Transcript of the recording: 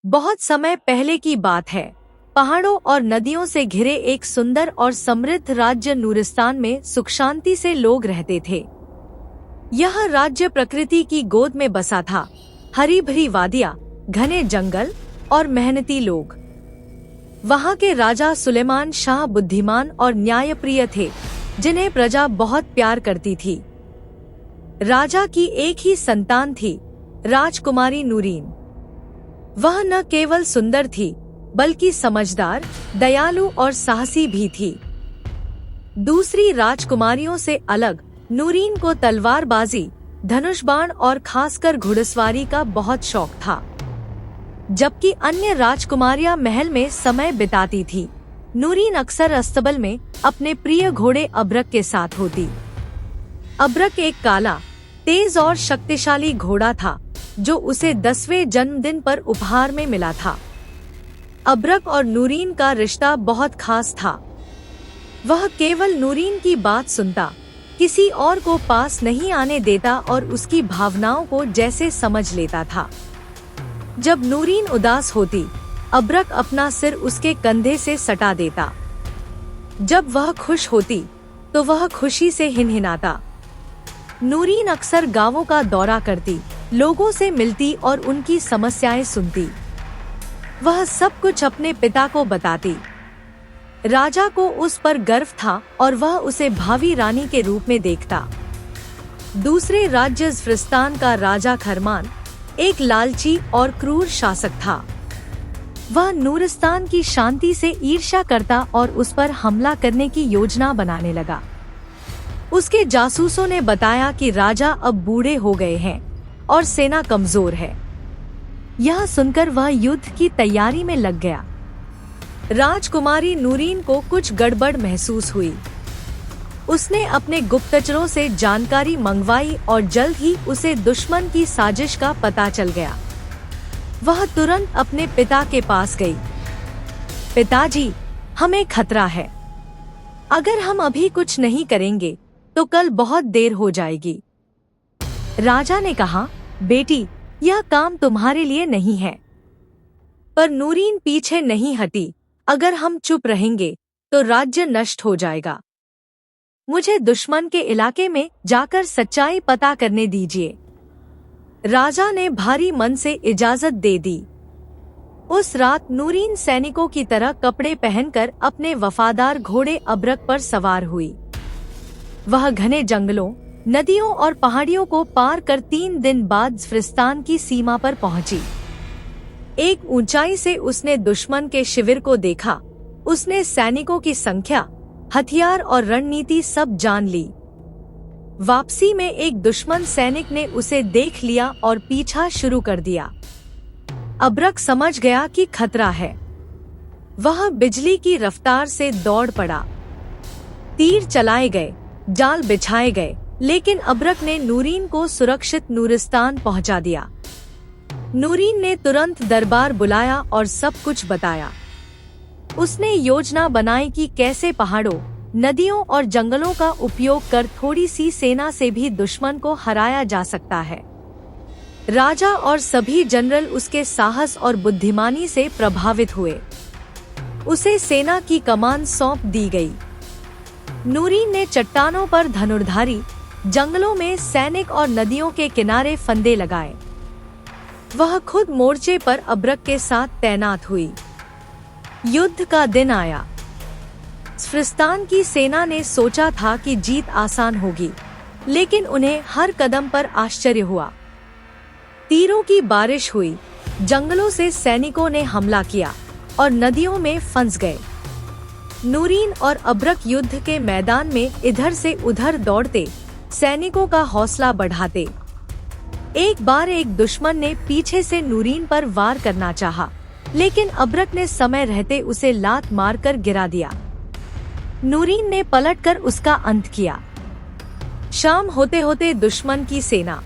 बहुत समय पहले की बात है। पहाड़ों और नदियों से घिरे एक सुंदर और समृद्ध राज्य नूरिस्तान में सुख शांति से लोग रहते थे। यह राज्य प्रकृति की गोद में बसा था। हरी भरी वादियाँ, घने जंगल और मेहनती लोग। वहाँ के राजा सुलेमान शाह बुद्धिमान और न्यायप्रिय थे, जिन्हें प्रजा बहुत प्यार करती थी। राजा की एक ही संतान थी, राजकुमारी नूरीन। वह न केवल सुंदर थी, बल्कि समझदार, दयालु और साहसी भी थी। दूसरी राजकुमारियों से अलग नूरीन को तलवारबाजी, धनुष-बाण और खासकर घुड़सवारी का बहुत शौक था। जबकि अन्य राजकुमारियां महल में समय बिताती थी, नूरीन अक्सर अस्तबल में अपने प्रिय घोड़े अब्रक के साथ होती। अब्रक एक काला, तेज और शक्तिशाली घोड़ा था, जो उसे 10वें जन्मदिन पर उपहार में मिला था। अब्रक और नूरीन का रिश्ता बहुत खास था। वह केवल नूरीन की बात सुनता, किसी और को पास नहीं आने देता और उसकी भावनाओं को जैसे समझ लेता था। जब नूरीन उदास होती, अब्रक अपना सिर उसके कंधे से सटा देता। जब वह खुश होती, तो वह खुशी से हिनहिनाता। नूरीन अक्सर गांवों का दौरा करती, लोगों से मिलती और उनकी समस्याएं सुनती। वह सब कुछ अपने पिता को बताती। राजा को उस पर गर्व था और वह उसे भावी रानी के रूप में देखता। दूसरे राज्य ज़फ़रिस्तान का राजा खरमान एक लालची और क्रूर शासक था। वह नूरिस्तान की शांति से ईर्ष्या करता और उस पर हमला करने की योजना बनाने लगा। उसके जासूसों ने बताया कि राजा अब बूढ़े हो गए हैं और सेना कमजोर है। यह सुनकर वह युद्ध की तैयारी में लग गया। राजकुमारी नूरीन को कुछ गड़बड़ महसूस हुई। उसने अपने गुप्तचरों से जानकारी मंगवाई और जल्द ही उसे दुश्मन की साजिश का पता चल गया। वह तुरंत अपने पिता के पास गई। पिताजी, हमें खतरा है। अगर हम अभी कुछ नहीं करेंगे तो कल बहुत देर हो जाएगी। राजा ने कहा, बेटी, यह काम तुम्हारे लिए नहीं है। पर नूरीन पीछे नहीं हटी। अगर हम चुप रहेंगे तो राज्य नष्ट हो जाएगा। मुझे दुश्मन के इलाके में जाकर सच्चाई पता करने दीजिए। राजा ने भारी मन से इजाजत दे दी। उस रात नूरीन सैनिकों की तरह कपड़े पहनकर अपने वफादार घोड़े अब्रक पर सवार हुई। वह घने जंगलों, नदियों और पहाड़ियों को पार कर 3 दिन बाद ज़फ़रिस्तान की सीमा पर पहुंची। एक ऊंचाई से उसने दुश्मन के शिविर को देखा। उसने सैनिकों की संख्या, हथियार और रणनीति सब जान ली। वापसी में एक दुश्मन सैनिक ने उसे देख लिया और पीछा शुरू कर दिया। अब्रक समझ गया कि खतरा है। वह बिजली की रफ्तार से दौड़ पड़ा। तीर चलाए गए, जाल बिछाए गए, लेकिन अब्रक ने नूरीन को सुरक्षित नूरिस्तान पहुंचा दिया। नूरीन ने तुरंत दरबार बुलाया और सब कुछ बताया। उसने योजना बनाई कि कैसे पहाड़ों, नदियों और जंगलों का उपयोग कर थोड़ी सी सेना से भी दुश्मन को हराया जा सकता है। राजा और सभी जनरल उसके साहस और बुद्धिमानी से प्रभावित हुए। उसे सेना की कमान सौंप दी गई। नूरीन ने चट्टानों पर धनुर्धारी, जंगलों में सैनिक और नदियों के किनारे फंदे लगाए। वह खुद मोर्चे पर अब्रक के साथ तैनात हुई। युद्ध का दिन आया। ज़फ़रिस्तान की सेना ने सोचा था कि जीत आसान होगी, लेकिन उन्हें हर कदम पर आश्चर्य हुआ। तीरों की बारिश हुई, जंगलों से सैनिकों ने हमला किया और नदियों में फंस गए। नूरीन और अब्रक युद्ध के मैदान में इधर से उधर दौड़ते, सैनिकों का हौसला बढ़ाते। एक बार एक दुश्मन ने पीछे से नूरीन पर वार करना चाहा, लेकिन अब्रक ने समय रहते उसे लात मारकर गिरा दिया। नूरीन ने पलटकर उसका अंत किया। शाम होते होते दुश्मन की सेना